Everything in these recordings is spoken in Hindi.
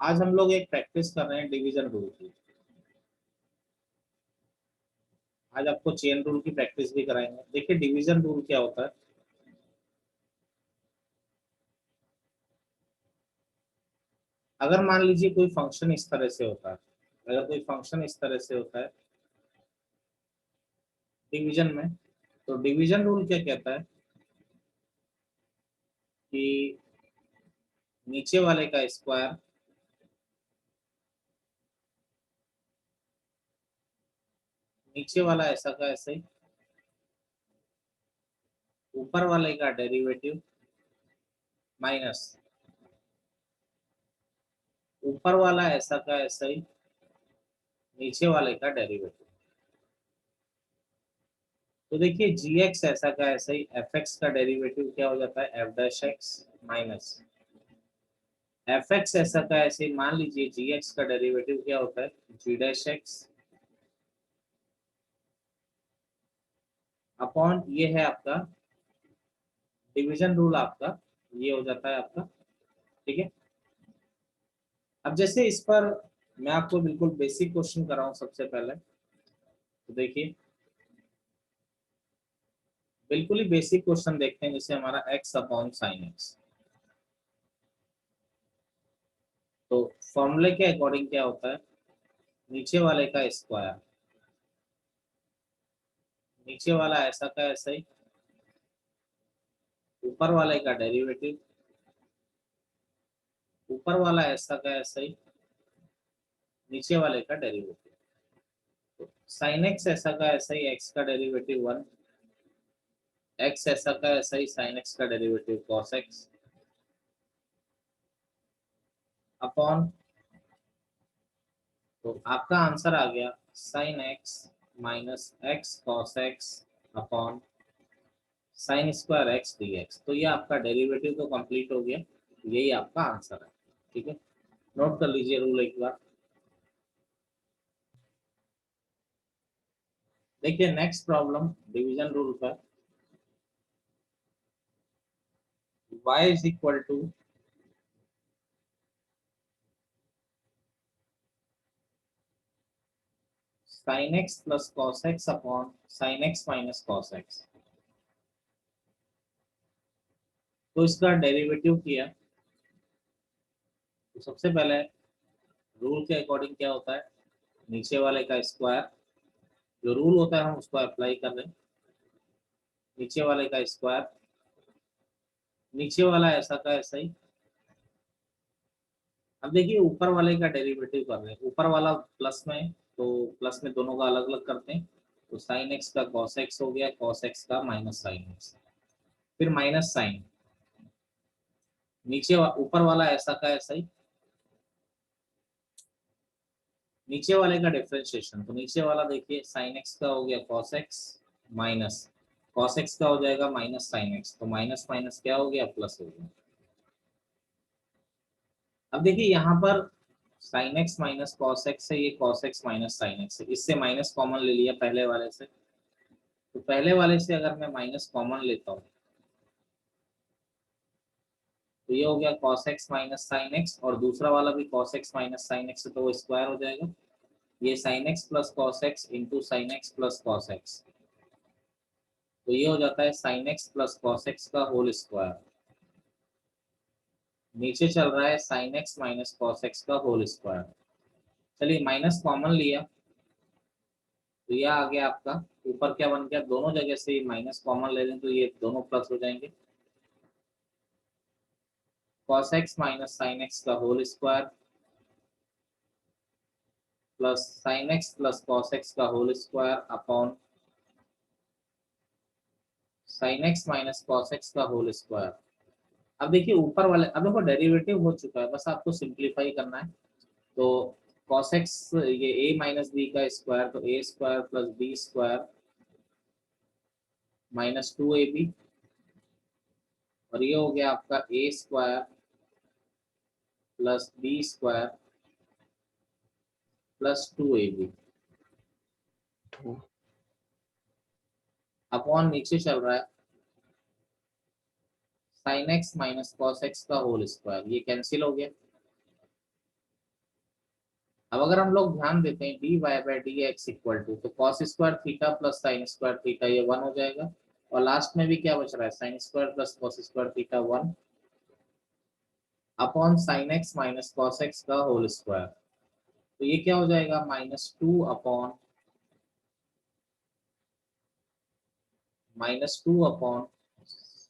आज हम लोग एक प्रैक्टिस कर रहे हैं डिवीजन रूल की। आज आपको चेन रूल की प्रैक्टिस भी कराएंगे। देखिए डिवीजन रूल क्या होता है। अगर मान लीजिए कोई फंक्शन इस तरह से होता है, अगर कोई फंक्शन इस तरह से होता है डिवीजन में, तो डिवीजन रूल क्या कहता है कि नीचे वाले का स्क्वायर नीचे वाला ऐसा का ऐसा ही, ऊपर वाले का डेरिवेटिव माइनस ऊपर वाला ऐसा का ऐसा ही, नीचे वाले का डेरिवेटिव। तो देखिए जी एक्स ऐसा का ऐसा ही, एफ एक्स का डेरिवेटिव क्या हो जाता है F dash x minus F x ऐसा का ऐसे ही। मान लीजिए जी एक्स का डेरिवेटिव क्या होता है जी डैश एक्स अपॉन ये है आपका डिवीजन रूल, आपका ये हो जाता है आपका। ठीक है। अब जैसे इस पर मैं आपको बिल्कुल बेसिक क्वेश्चन कराऊं सबसे पहले, तो देखिए बिल्कुल ही बेसिक क्वेश्चन देखते हैं। जैसे हमारा एक्स अपॉन साइन एक्स, तो फॉर्मूले के अकॉर्डिंग क्या होता है नीचे वाले का स्क्वायर, नीचे वाला ऐसा का ऐसा ही, ऊपर वाले का डेरिवेटिव, ऊपर वाला ऐसा का ऐसा ही, नीचे वाले का डेरिवेटिव। तो साइन एक्स ऐसा का ऐसा ही, एक्स का डेरिवेटिव वन, एक्स ऐसा का ऐसा ही, साइन एक्स का डेरिवेटिव कॉस एक्स अपॉन, तो आपका आंसर आ गया sign X minus x cos X upon sign square x D X. तो ये आपका डेरिवेटिव तो कंप्लीट हो गया, यही आपका आंसर है। ठीक है, नोट कर लीजिए रूल एक बार। देखिए नेक्स्ट प्रॉब्लम डिवीजन रूल पर, y is equal to sine X plus cos X upon sine X minus cos X. तो इसका डेरिवेटिव किया, तो सबसे पहले रूल के अकॉर्डिंग क्या होता है नीचे वाले का स्क्वायर, जो रूल होता है हम उसको अप्लाई कर रहे हैं। नीचे वाले का स्क्वायर, नीचे वाला ऐसा का ऐसा ही। अब देखिए ऊपर वाले का डेरिवेटिव कर रहे हैं, ऊपर वाला प्लस में, तो प्लस में दोनों का अलग अलग करते हैं। तो साइन एक्स का कॉस एक्स हो गया, कॉस एक्स का माइनस साइन एक्स, फिर माइनस साइन, ऊपर वाला ऐसा का ऐसा ही, नीचे वाले का डिफरेंशिएशन। तो नीचे वाला देखिए साइन एक्स का हो गया cos x minus cos X का हो जाएगा माइनस साइन एक्स, तो माइनस माइनस क्या हो गया प्लस हो गया। अब देखिए यहाँ पर sign X minus cos x है, ये cos x minus sine x है, इससे माइनस कॉमन ले लिया पहले वाले से। तो पहले वाले से अगर मैं माइनस कॉमन लेता हूँ, तो ये हो गया cos x minus sine x, और दूसरा वाला भी cos x minus sine x है, तो वो स्क्वायर हो जाएगा। ये sin x plus cos x into sine X plus cos X, तो ये हो जाता है sin x plus cos X का होल स्क्वायर। नीचे चल रहा है sin x minus cos X का होल स्क्वायर। चलिए माइनस कॉमन लिया, तो यह आ गया आपका, ऊपर क्या बन गया दोनों जगह से माइनस कॉमन ले लें तो ये दोनों प्लस हो जाएंगे। cos x minus sine X का whole square plus sine X plus cos X का whole square upon sine X minus cos X का होल स्क्वायर। अब देखिए ऊपर वाले, अब देखो डेरिवेटिव हो चुका है, बस आपको सिंप्लीफाई करना है। तो cos x, ये a माइनस बी का स्क्वायर, तो a square plus B square minus two A B, और ये हो गया आपका a square plus B square plus two A B upon नीचे चल रहा है sine X minus cos X का होल स्क्वायर। ये कैंसिल हो गया, अब अगर हम लोग ध्यान देते हैं dy by D X equal to, तो cos square theta plus sine square theta ये 1 हो जाएगा, और लास्ट में भी क्या बच रहा है, sine square plus cos square theta 1 upon sine X minus cos X का होल स्क्वायर। तो ये क्या हो जाएगा, -2 upon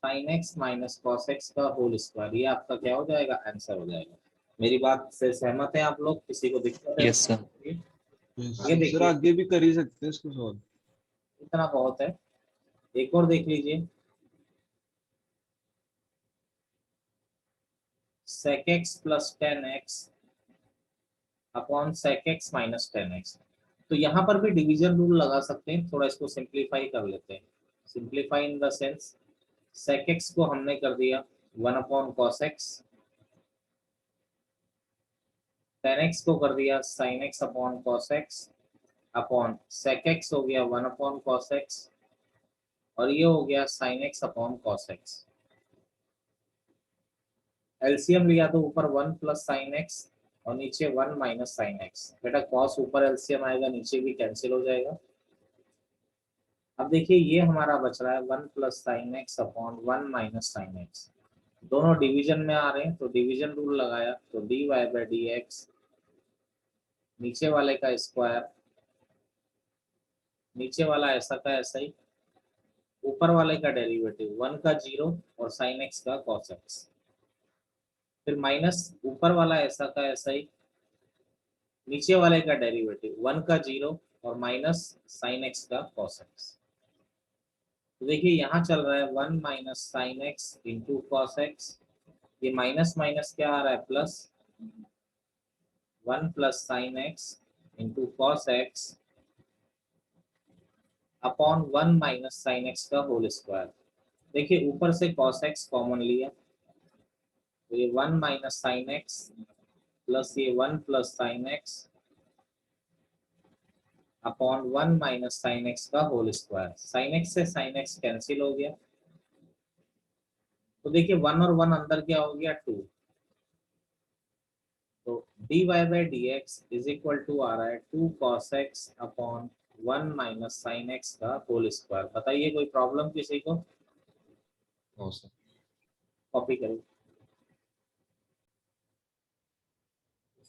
sine X minus cos X का होल स्क्वायर। ये आपका क्या हो जाएगा, आंसर हो जाएगा। मेरी बात से सहमत है आप लोग, किसी को दिक्कत है? Yes sir. ये सर देखिए, आगे भी कर ही सकते हैं इसको सॉल्व। इतना बहुत है, एक और देख लीजिए, sec x plus ten x upon sec x minus ten x. तो यहाँ पर भी डिवीजन रूल लगा सकते हैं, थोड़ा इसको सिंप्लीफाई कर लेते हैं। Simplify in the sense, sec x को हमने कर दिया 1 upon cos x, ten x को कर दिया sin x upon cos X, upon sec x हो गया 1 अपॉन कॉस एक्स, और ये हो गया sin x upon cos x. LCM लिया तो ऊपर 1 प्लस साइन एक्स और नीचे 1 माइनस साइन एक्स। बेटा कॉस ऊपर एलसीएम आएगा, नीचे भी कैंसिल हो जाएगा। अब देखिए ये हमारा बच रहा है 1 plus sine X upon 1 minus sine X. दोनों डिवीजन में आ रहे हैं तो डिवीजन रूल लगाया, तो D Y by D X, नीचे वाले का स्क्वायर, नीचे वाला ऐसा का ऐसा ही, ऊपर वाले का डेरिवेटिव 1 का 0 और साइन एक्स का कॉस एक्स, फिर माइनस ऊपर वाला ऐसा का ऐसा ही, नीचे वाले का डेरिवेटिव 1 का 0 और माइनस साइन एक्स का कॉस एक्स। तो देखिए यहाँ चल रहा है 1 minus sine x into cos x, ये माइनस माइनस क्या आ रहा है, plus 1 plus sine x into cos X upon 1 minus sine X का होल स्क्वायर। देखिए ऊपर से कॉस एक्स कॉमन लिया, तो ये 1 माइनस साइन एक्स प्लस ये 1 plus sine X upon 1 minus sine X का होल स्क्वायर। साइन एक्स से साइन एक्स कैंसिल हो गया, तो देखिए 1 और 1 अंदर क्या हो गया, 2। तो D Y by D X is equal to आ रहा है 2 cos X upon 1 minus sine X का होल स्क्वायर। बताइए कोई प्रॉब्लम किसी को? No sir. कॉपी करिए।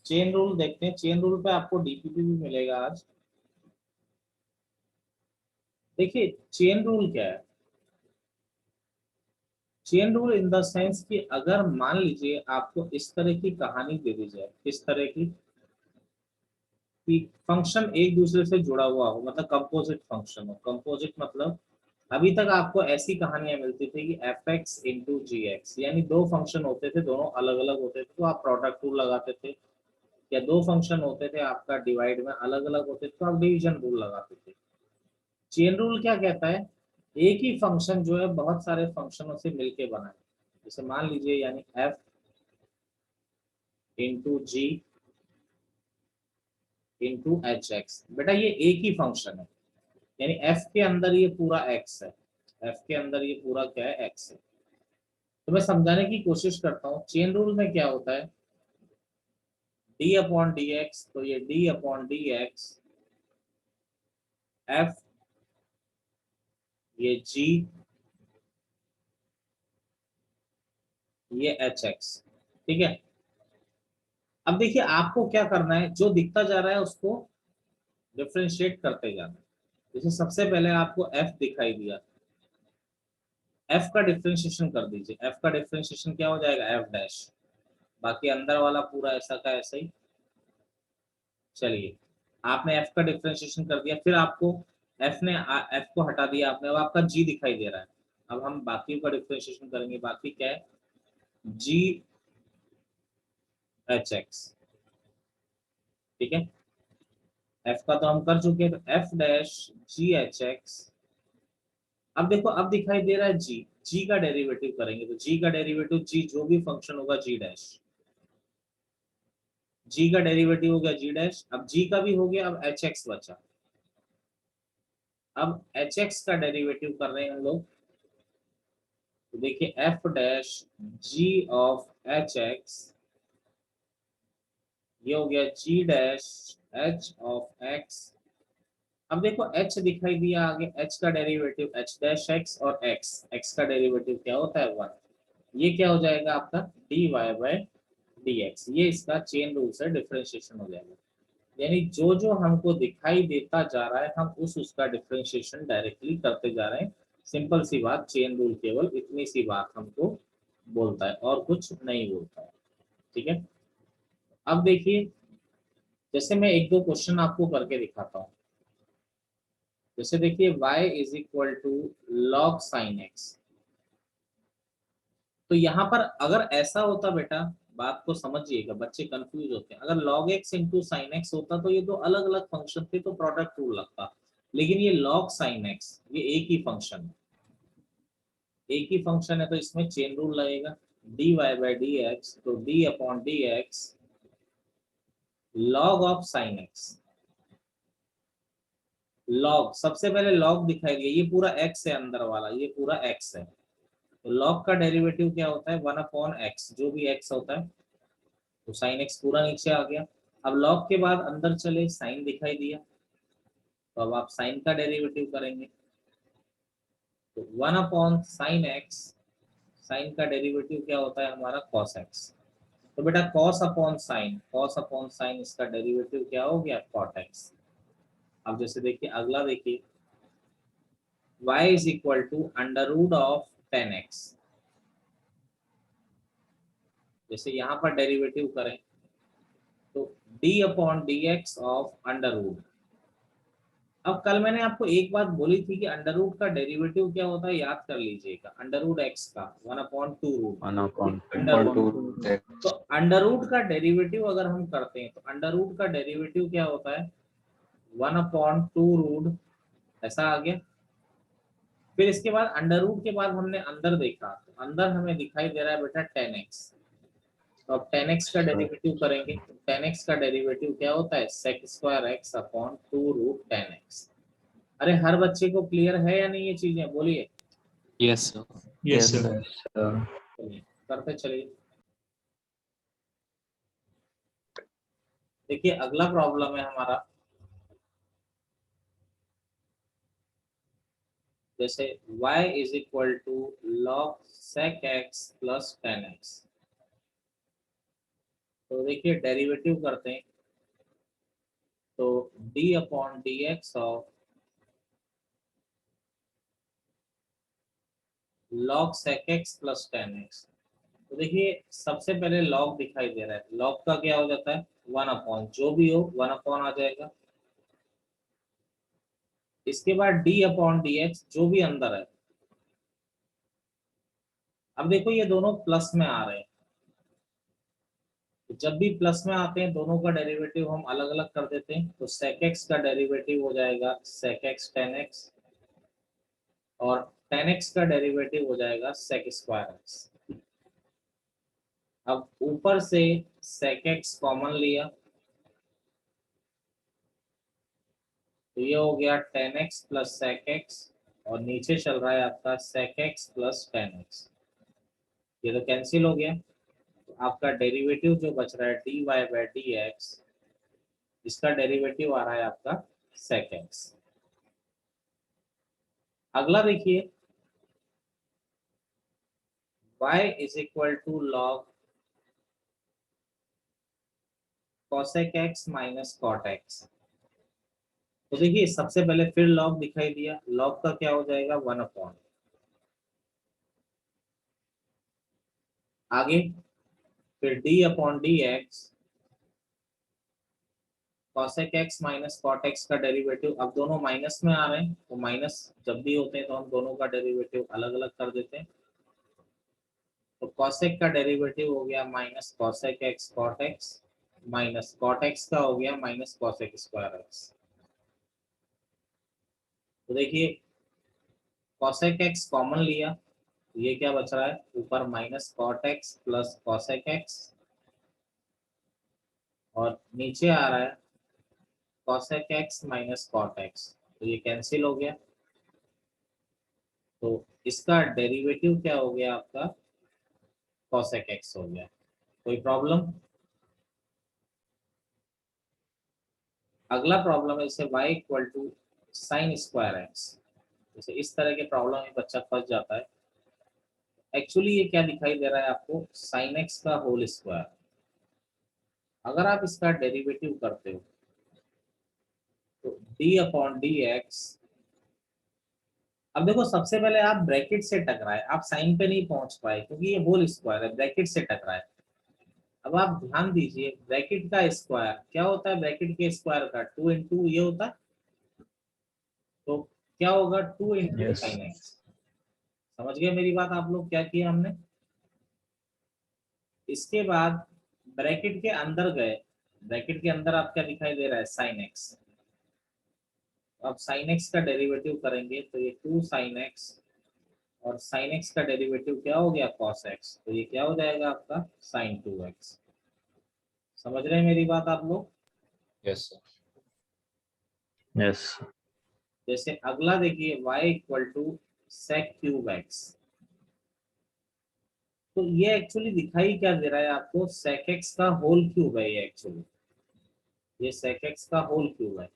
चेन रूल देखते हैं, चेन रूल पे आपको डीपीपी भी मिलेगा आज। देखिए चेन रूल क्या है, chain rule in the sense कि अगर मान लीजिए आपको इस तरह की कहानी दे दी जाए, इस तरह की कि फंक्शन एक दूसरे से जुड़ा हुआ हो, मतलब कंपोजिट फंक्शन हो। कंपोजिट मतलब अभी तक आपको ऐसी कहानियां मिलती थी कि एफ एक्स इंटू जी एक्स, यानी दो फंक्शन होते थे, दोनों अलग अलग होते थे तो आप प्रोडक्ट रूल लगाते थे, या दो फंक्शन होते थे आपका डिवाइड में अलग अलग होते थे तो आप डिवीजन रूल लगाते थे। चेन रूल क्या कहता है, एक ही फंक्शन जो है बहुत सारे फंक्शनों से मिलके बना है। जैसे मान लीजिए यानी एफ इंटू जी इंटू एच एक्स, बेटा ये एक ही फंक्शन है, यानी एफ के अंदर ये पूरा एक्स है, एफ के अंदर ये पूरा क्या है, एक्स है। तो मैं समझाने की कोशिश करता हूँ, चेन रूल में क्या होता है, डी अपॉन डी एक्स, तो ये D upon D x, F ये जी ये एच एक्स, ठीक है। अब देखिए आपको क्या करना है, जो दिखता जा रहा है उसको डिफरेंशिएट करते जाना है। जैसे सबसे पहले आपको एफ दिखाई दिया, एफ का डिफरेंशिएशन कर दीजिए। एफ का डिफरेंशिएशन क्या हो जाएगा, एफ डैश, बाकी अंदर वाला पूरा ऐसा का ऐसा ही। चलिए आपने एफ का डिफरेंशिएशन कर दिया, फिर आपको एफ को हटा दिया आपने, अब आपका जी दिखाई दे रहा है। अब हम बाकी का डिफरेंशिएशन करेंगे, बाकी क्या है, जी एच एक्स, ठीक है। एफ का तो हम कर चुके हैं, तो एफ डैश जी एच एक्स। अब देखो अब दिखाई दे रहा है जी, जी का डेरिवेटिव करेंगे तो जी का डेरिवेटिव, जी जो भी फंक्शन होगा जी डैश, जी का डेरिवेटिव हो गया जी डैश, अब जी का भी हो गया, अब एच एक्स बचा। अब एच एक्स का डेरिवेटिव कर रहे हैं हम लोग, तो देखिए F dash G of H X, ये हो गया g dash h of x। अब देखो h दिखाई दिया, आगे h का डेरिवेटिव h डैश x और x का डेरिवेटिव क्या होता है 1। ये क्या हो जाएगा आपका dy बाय dx। ये इसका चेन रूल से डिफरेंशिएशन हो जाएगा। यानी जो जो हमको दिखाई देता जा रहा है हम उसका डिफरेंशिएशन डायरेक्टली करते जा रहे हैं। सिंपल सी बात, चेन रूल केवल इतनी सी बात हमको बोलता है और कुछ नहीं बोलता है। ठीक है, अब देखिए, जैसे मैं एक दो क्वेश्चन आपको करके दिखाता हूँ। जैसे देखिए y is equal to log sine x। तो यहाँ पर अगर ऐसा होता बेटा, बात को समझिएगा, बच्चे कंफ्यूज होते हैं। अगर log x into sine x होता तो ये दो अलग अलग फंक्शन थे तो प्रोडक्ट रूल लगता। लेकिन ये log साइन x, ये एक ही फंक्शन है, एक ही फंक्शन है, तो इसमें चेन रूल लगेगा। dy बाई डी एक्स, तो d upon D x log of sine x. Log, सबसे पहले लॉग दिखाई दिया, ये पूरा x है अंदर वाला, ये पूरा x है। तो लॉग का डेरिवेटिव क्या होता है 1 अपॉन एक्स, जो भी x होता है। तो साइन एक्स पूरा नीचे आ गया। अब लॉग के बाद अंदर चले, साइन दिखाई दिया, तो अब आप साइन का डेरिवेटिव करेंगे। तो 1 अपॉन साइन एक्स, साइन का डेरिवेटिव क्या होता है हमारा कॉस एक्स। तो बेटा cos upon sine, cos upon sine, इसका डेरिवेटिव क्या हो गया कॉट एक्स। अब जैसे देखिए अगला देखिए, y is equal to under root of 10x। जैसे यहाँ पर डेरिवेटिव करें तो d upon D X of under root. अब कल मैंने आपको एक बात बोली थी कि अंडर रूट का डेरिवेटिव क्या होता है, याद कर लीजिएगा। अंडर रूट एक्स का 1/2 रूट, 1/2 अंडर रूट। तो x अंडर रूट का डेरिवेटिव अगर हम करते हैं तो अंडर रूट का डेरिवेटिव क्या होता है 1/2 रूट, ऐसा आ गया। फिर इसके बाद अंडर रूट के बाद हमने अंदर देखा, तो अंदर हमें दिखाई दे रहा है बेटा 10x। तो अब 10x का डेरिवेटिव करेंगे, तो 10x का डेरिवेटिव क्या होता है sec square X upon 2 root 10x। अरे हर बच्चे को क्लियर है या नहीं ये चीजें, बोलिए। Yes sir. yes sir चलिए करते चलिए। देखिए अगला प्रॉब्लम है हमारा, जैसे y is equal to log sec X plus 10x। तो देखिए डेरिवेटिव करते हैं, तो d upon D X of log sec X plus 10x। तो देखिए सबसे पहले लॉग दिखाई दे रहा है, लॉग का क्या हो जाता है 1 अपॉन, जो भी हो 1 अपॉन आ जाएगा। इसके बाद d अपॉन डी एक्स, जो भी अंदर है। अब देखो ये दोनों प्लस में आ रहे हैं, तो जब भी प्लस में आते हैं दोनों का डेरिवेटिव हम अलग अलग कर देते हैं। तो sec x का डेरिवेटिव हो जाएगा sec x 10x, और 10x का डेरिवेटिव हो जाएगा sec स्क्वायर x। अब ऊपर से sec x कॉमन लिया, तो ये हो गया 10x प्लस sec x, और नीचे चल रहा है आपका sec x प्लस 10x। ये तो कैंसिल हो गया, तो आपका डेरिवेटिव जो बच रहा है dy बाई डी एक्स, इसका डेरिवेटिव आ रहा है आपका sec x। अगला देखिए, y is equal to log cosec x minus cot x। तो देखिए सबसे पहले फिर लॉग दिखाई दिया, लॉग का क्या हो जाएगा 1 अपॉन, आगे फिर d upon D x cosec x minus cot x का डेरिवेटिव। अब दोनों माइनस में आ रहे हैं, तो माइनस जब भी होते हैं तो हम दोनों का डेरिवेटिव अलग अलग कर देते हैं। तो cosec का डेरिवेटिव हो गया minus cosec x cot x, minus cot x का हो गया माइनस cosec स्क्वायर x। तो देखिए cosec x कॉमन लिया, तो ये क्या बच रहा है ऊपर minus cot x plus cosec x, और नीचे आ रहा है cosec x minus cot x। तो ये कैंसिल हो गया, तो इसका डेरिवेटिव क्या हो गया आपका cosec x हो गया। कोई प्रॉब्लम? अगला प्रॉब्लम है जैसे y equal to sine square X. जैसे इस तरह के प्रॉब्लम में बच्चा फंस जाता है। एक्चुअली ये क्या दिखाई दे रहा है आपको, साइन एक्स का होल स्क्वायर। अगर आप इसका डेरिवेटिव करते हो तो डी अपॉन डी एक्स। अब देखो सबसे पहले आप ब्रैकेट से टकराए, आप साइन पे नहीं पहुंच पाए क्योंकि ये होल स्क्वायर है, ब्रैकेट से टकराए। अब आप ध्यान दीजिए, ब्रैकेट का स्क्वायर क्या होता है, ब्रैकेट के स्क्वायर का 2 इंटू ये होता है, तो क्या होगा 2 इंटू यस साइन एक्स। समझ गए मेरी बात आप लोग, क्या किया हमने। इसके बाद ब्रैकेट के अंदर गए, ब्रैकेट के अंदर आप क्या दिखाई दे रहा है, साइन एक्स। अब साइन एक्स का डेरिवेटिव करेंगे तो ये 2 साइन एक्स, और साइन एक्स का डेरिवेटिव क्या हो गया, कॉस एक्स, तो ये क्या हो जाएगा आपका साइन 2x। समझ रहे हैं मेरी बात आप लोग। Yes sir. यस जैसे अगला देखिए y equal to sec cube X. तो ये एक्चुअली दिखाई क्या दे रहा है आपको, सेक एक्स का होल क्यूब है ये एक्चुअली, ये सेक एक्स का होल क्यूब है।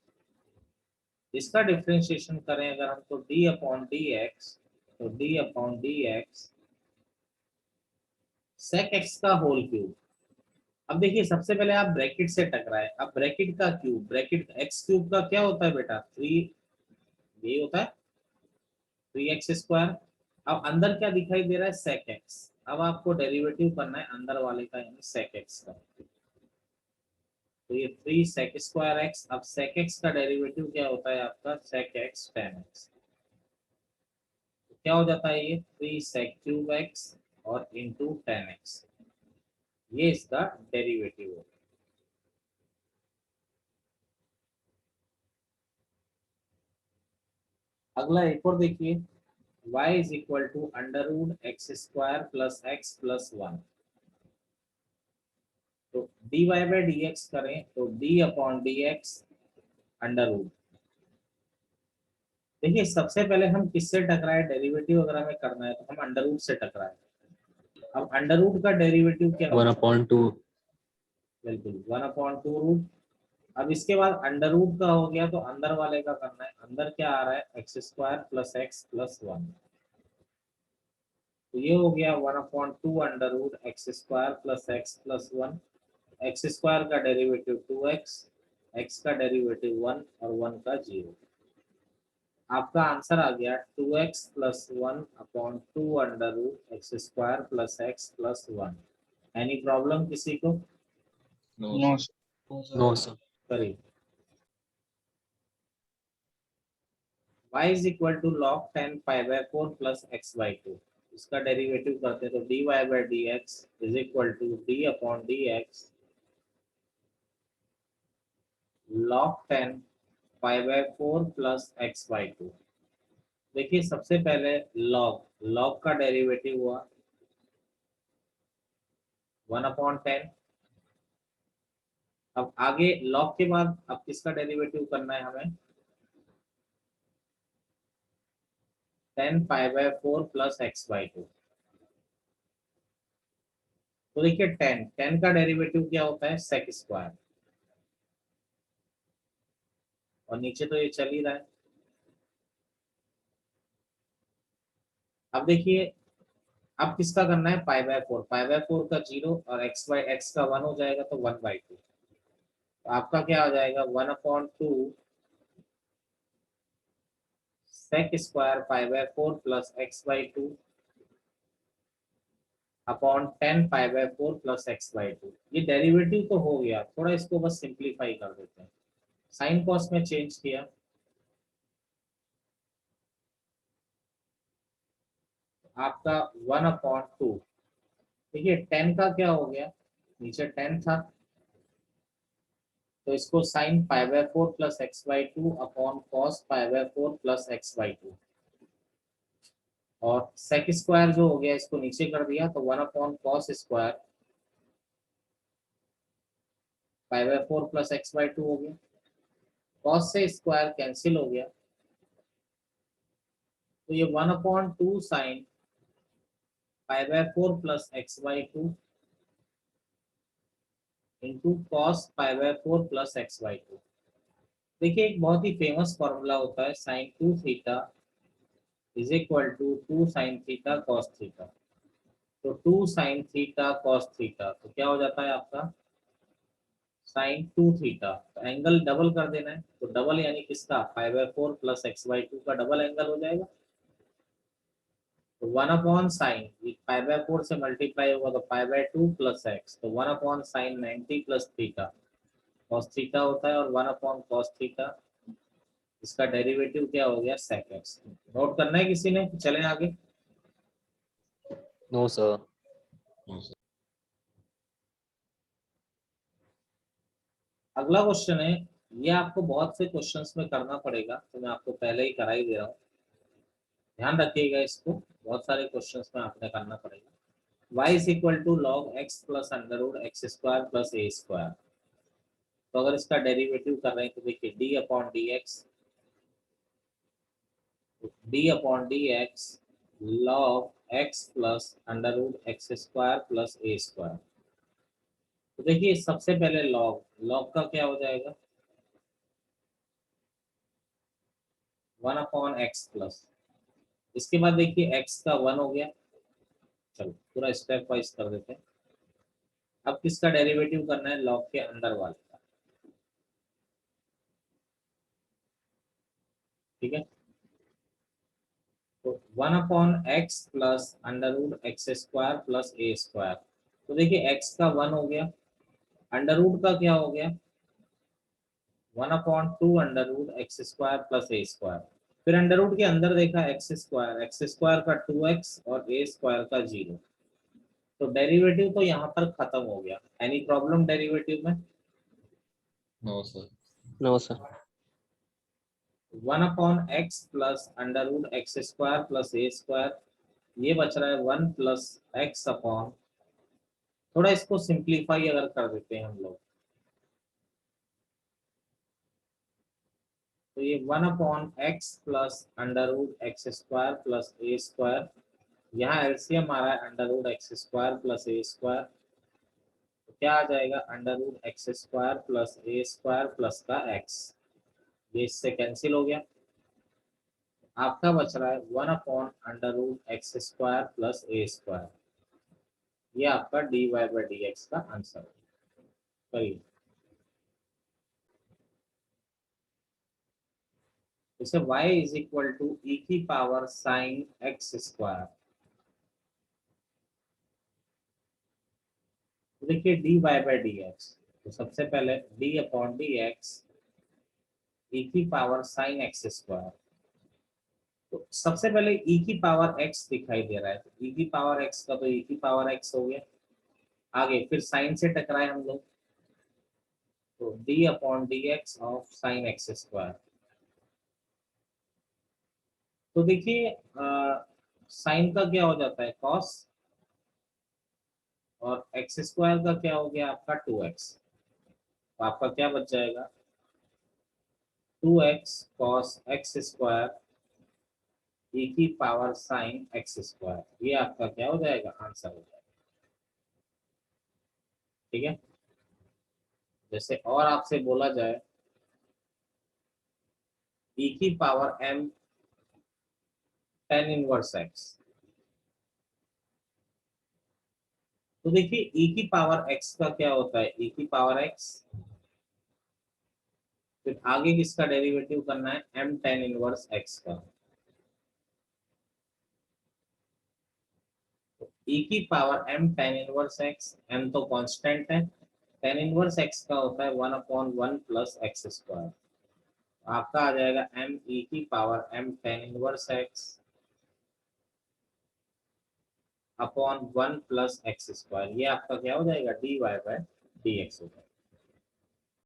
इसका डिफरेंशिएशन करें अगर हम, तो d अपॉन डी एक्स, तो d upon D X sec X का होल क्यूब। अब देखिए सबसे पहले आप ब्रैकेट से टकराए, अब ब्रैकेट का क्यूब, ब्रैकेट एक्स क्यूब का क्या होता है बेटा, 3, यही होता है 3x स्क्वायर। अब अंदर क्या दिखाई दे रहा है, सेक एक्स। अब आपको डेरिवेटिव करना है अंदर वाले का, यानी सेक एक्स का। तो ये 3 सेक स्क्वायर एक्स। अब सेक एक्स का डेरिवेटिव क्या होता है आपका, सेक एक्स टेन एक्स। तो क्या हो जाता है ये 3 सेक क्यूब एक्स और इंटू टेन एक्स, ये इसका डेरिवेटिव होगा। अगला एक और देखिए, y is equal to under root x square plus X plus one. तो dy बाई डी एक्स करें तो d upon D X under root. देखिए सबसे पहले हम किससे टकराए, डेरिवेटिव अगर हमें करना है तो हम अंडर रूट से टकराए। अब अंडर रूट का डेरिवेटिव क्या होगा, 1/2 बिल्कुल 1/2 रूट। अब इसके बाद अंडर रूट का हो गया तो अंदर वाले का करना है, अंदर क्या आ रहा है, X square plus X plus one. तो ये हो गया 1/2 under root x square plus X plus one. X square का डेरिवेटिव 2x, एक्स का डेरिवेटिव 1 और 1 का 0। आपका आंसर आ गया 2x plus 1/2 under root x square plus X plus one. Any problem किसी को, no no sir. No sir करिए। y is equal to log 10 pi by 4 plus X by 2। इसका डेरिवेटिव करते हैं तो dy by D X is equal to d upon D X log 10 pi by 4 plus X by 2। देखिए सबसे पहले log का डेरिवेटिव हुआ 1/10। अब आगे log के बाद अब किसका डेरिवेटिव करना है हमें, 10 pi by 4 plus X by 2। तो देखिए 10 का डेरिवेटिव क्या होता है, सेक स्क्वायर, और नीचे तो ये चल ही रहा है। अब देखिए अब किसका करना है, पाई बाय 4, पाई बाय 4 का 0 और एक्स का 1 हो जाएगा तो 1/2। तो आपका क्या आ जाएगा 1/2 sec square pi by 4 plus X by 2 upon 10 pi by 4 plus X by 2। ये डेरिवेटिव तो हो गया, थोड़ा इसको बस सिंप्लीफाई कर देते हैं, साइन कॉस में चेंज किया। आपका 1/2, देखिए 10 का क्या हो गया, नीचे 10 था तो इसको sign pi by 4 plus X by 2 upon cos pi by 4 plus X by 2। और सेक स्क्वायर जो हो गया इसको नीचे कर दिया तो 1/cos square pi by 4 plus X by 2 हो गया। कॉस से स्क्वायर कैंसिल हो गया तो ये 1/2 sine pi by 4 plus X by 2 into cos pi by 4 plus X by 2। देखिए एक बहुत ही फेमस फॉर्मूला होता है sine 2 theta is equal to 2 sine theta cos theta. तो 2 साइन थीटा कॉस थीटा तो क्या हो जाता है आपका साइन 2 थीटा। तो एंगल डबल कर देना है, तो डबल यानी किसका 5/4 प्लस x/2 का डबल एंगल हो जाएगा। तो 1/sin, 5/4 से मल्टीप्लाई होगा तो 5/2 प्लस एक्स, तो 1/sin 90 plus theta cos theta होता है, और 1/cos थीटा इसका डेरिवेटिव क्या हो गया sec x। नोट करना है किसी ने, चलें आगे। No, sir. No, sir. अगला क्वेश्चन है, ये आपको बहुत से क्वेश्चंस में करना पड़ेगा, तो मैं आपको पहले ही करा ही दे रहा हूँ, ध्यान रखिएगा इसको, बहुत सारे क्वेश्चंस में आपने करना पड़ेगा। y is equal to log X plus under root x square plus A square. तो अगर इसका डेरिवेटिव कर रहे हैं तो देखिए d/dx log x plus under root x square plus ए स्क्वायर। तो देखिए सबसे पहले लॉग लॉग का क्या हो जाएगा 1/x प्लस, इसके बाद देखिए x का 1 हो गया। चलो पूरा स्टेप वाइज कर देते हैं। अब किसका डेरिवेटिव करना है लॉग के अंदर वाले का, ठीक है। तो 1/x plus under root x square plus ए स्क्वायर। तो देखिए x का 1 हो गया, अंडर रूट का क्या हो गया 1/2 under root x square plus ए स्क्वायर। फिर अंडर रूट के अंदर देखा एक्स स्क्वायर का 2x और ए स्क्वायर का 0। तो डेरिवेटिव तो यहाँ पर खत्म हो गया। एनी प्रॉब्लम डेरिवेटिव में? No, sir. No, sir. 1/x plus under root x square plus ए स्क्वायर, ये बच रहा है 1 प्लस एक्स अपॉन, थोड़ा इसको सिंप्लीफाई अगर कर देते हैं हम लोग तो ये 1/x plus under root x square plus ए स्क्वायर, यहाँ एलसीएम आ रहा है under root x square plus ए स्क्वायर, तो क्या आ जाएगा under root x square plus ए स्क्वायर प्लस का एक्स, ये इससे कैंसिल हो गया। आपका बच रहा है 1/अंडर रूट एक्स स्क्वायर प्लस ए स्क्वायर, ये आपका dy/dx का आंसर है। करिए इसे y is equal to e की पावर साइन एक्स स्क्वायर। तो देखिए dy/dx, तो सबसे पहले d/dx e की पावर साइन एक्स स्क्वायर। तो सबसे पहले e की पावर x दिखाई दे रहा है, तो e की पावर x का तो e की पावर x हो गया। आगे फिर साइन से टकराए हम लोग, तो d/dx of sine x square. तो देखिए साइन का क्या हो जाता है कॉस, और एक्स स्क्वायर का क्या हो गया आपका 2x। तो आपका क्या बच जाएगा 2x cos x square e की पावर साइन एक्स स्क्वायर, ये आपका क्या हो जाएगा आंसर हो जाएगा, ठीक है। जैसे और आपसे बोला जाए e की power m tan inverse x, तो देखिए e की पावर x का क्या होता है e की पावर x, फिर आगे किसका डेरिवेटिव करना है m tan इनवर्स x का। e की power m tan inverse x, m तो कांस्टेंट है, tan इनवर्स x का होता है 1/1 प्लस एक्स स्क्वायर। आपका आ जाएगा m e की power m tan inverse x upon 1 plus x square, ये आपका क्या हो जाएगा dy/dx हो जाएगा।